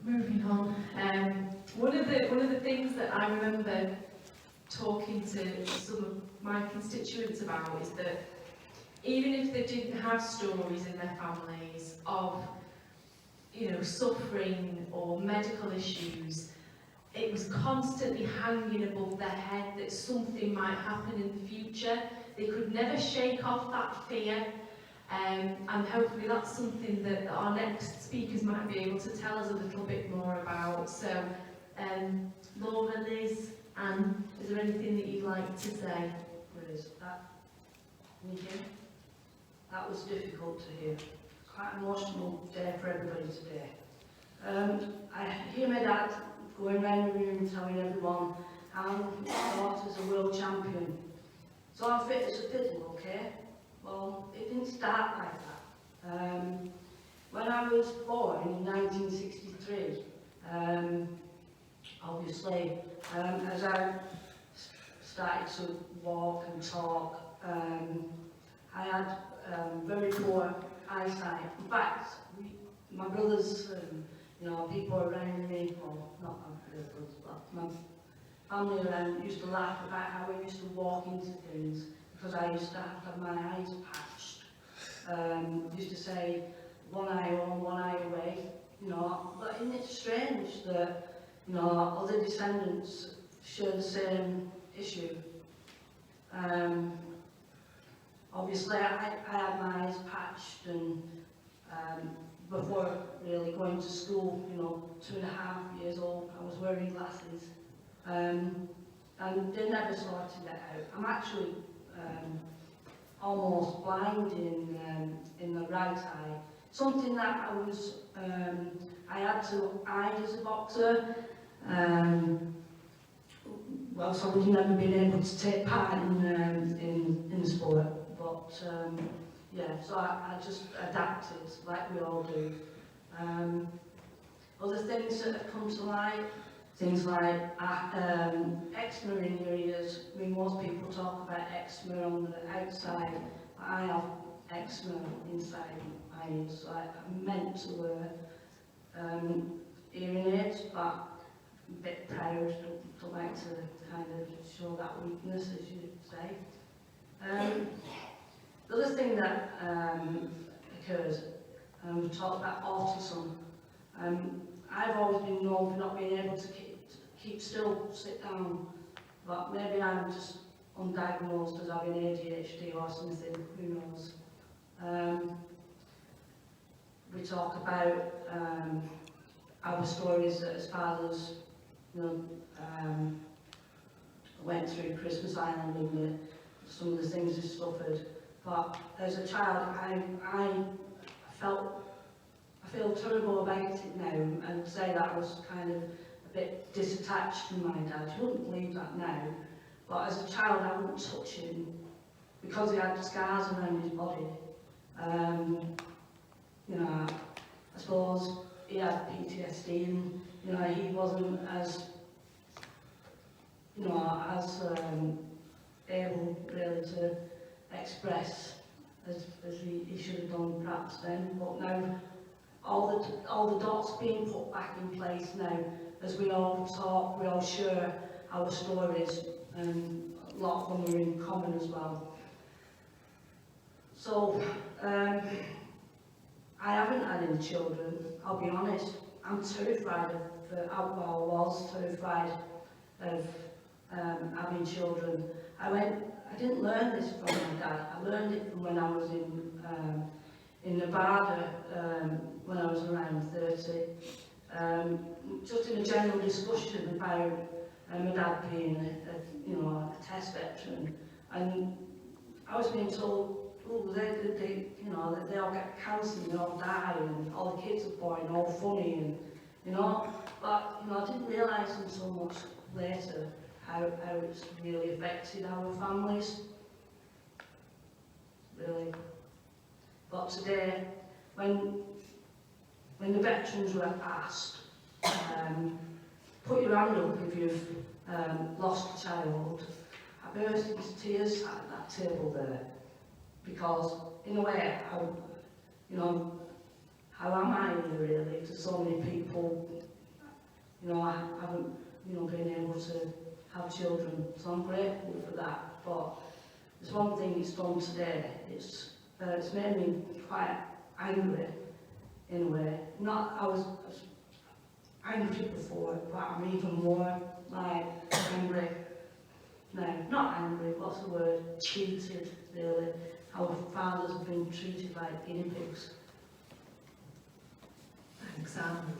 moving on. One of the things that I remember talking to some of my constituents about is that even if they didn't have stories in their families of, you know, suffering or medical issues, it was constantly hanging above their head that something might happen in the future. They could never shake off that fear, and hopefully that's something that our next speakers might be able to tell us a little bit more about. So, Laura, Liz, Anne, is there anything that you'd like to say? Liz, that was difficult to hear. Quite an emotional day for everybody today. I hear my dad going around the room telling everyone how his daughter's a world champion. So I'm fit as a fiddle, okay? Well, it didn't start like that. When I was born in 1963, obviously, as I started to walk and talk, I had very poor eyesight. In fact, my brothers and people around me, well, not my brothers, but my family around used to laugh about how I used to walk into things because I used to have my eyes patched. Used to say one eye on, one eye away, but isn't it strange that other descendants share the same issue? Obviously, I had my eyes patched, and before really going to school, 2.5 years old, I was wearing glasses, and they never sorted it out. I'm actually almost blind in the right eye. Something that I had to hide as a boxer. Well, so we've never been able to take part in the sport, but yeah, so I just adapted like we all do. Other things that have come to light, things like eczema in your ears. I mean, most people talk about eczema on the outside, but I have eczema inside my ears, so I'm meant to wear hearing aids, but I'm a bit proud, don't like to kind of show that weakness, as you say. The other thing that occurs, we talked about autism. I've always been known for not being able to keep still, sit down, but maybe I'm just undiagnosed as having ADHD or something, who knows. We talk about our stories that as fathers, went through Christmas Island and some of the things we suffered. But as a child, I feel terrible about it now, and say that I was kind of a bit disattached from my dad. You wouldn't believe that now, but as a child I wouldn't touch him because he had scars around his body. I suppose he had PTSD, and he wasn't as able really to express as he should have done perhaps then. But now all the dots being put back in place now, as we all talk, we all share our stories, and a lot of them are in common as well. So I haven't had any children, I'll be honest. I'm terrified of alcohol. I was terrified of having children. I didn't learn this from my dad. I learned it from when I was in Nevada, when I was around 30. Just in a general discussion about my dad being a test veteran, and I was being told, oh, they all get cancer and they all die, and all the kids are born all funny, and but I didn't realise until much later how it's really affected our families, really. But today, when the veterans were asked, put your hand up if you've lost a child, I burst into tears at that table there, because in a way, how am I really to so many people you know, I haven't, you know, been able to have children, so I'm grateful for that. But there's one thing it's done today, it's made me quite angry in a way. I was angry before, but I'm even more like angry. No, not angry, what's the word? Cheated, really. Our fathers have been treated like guinea pigs. Thanks, Anne.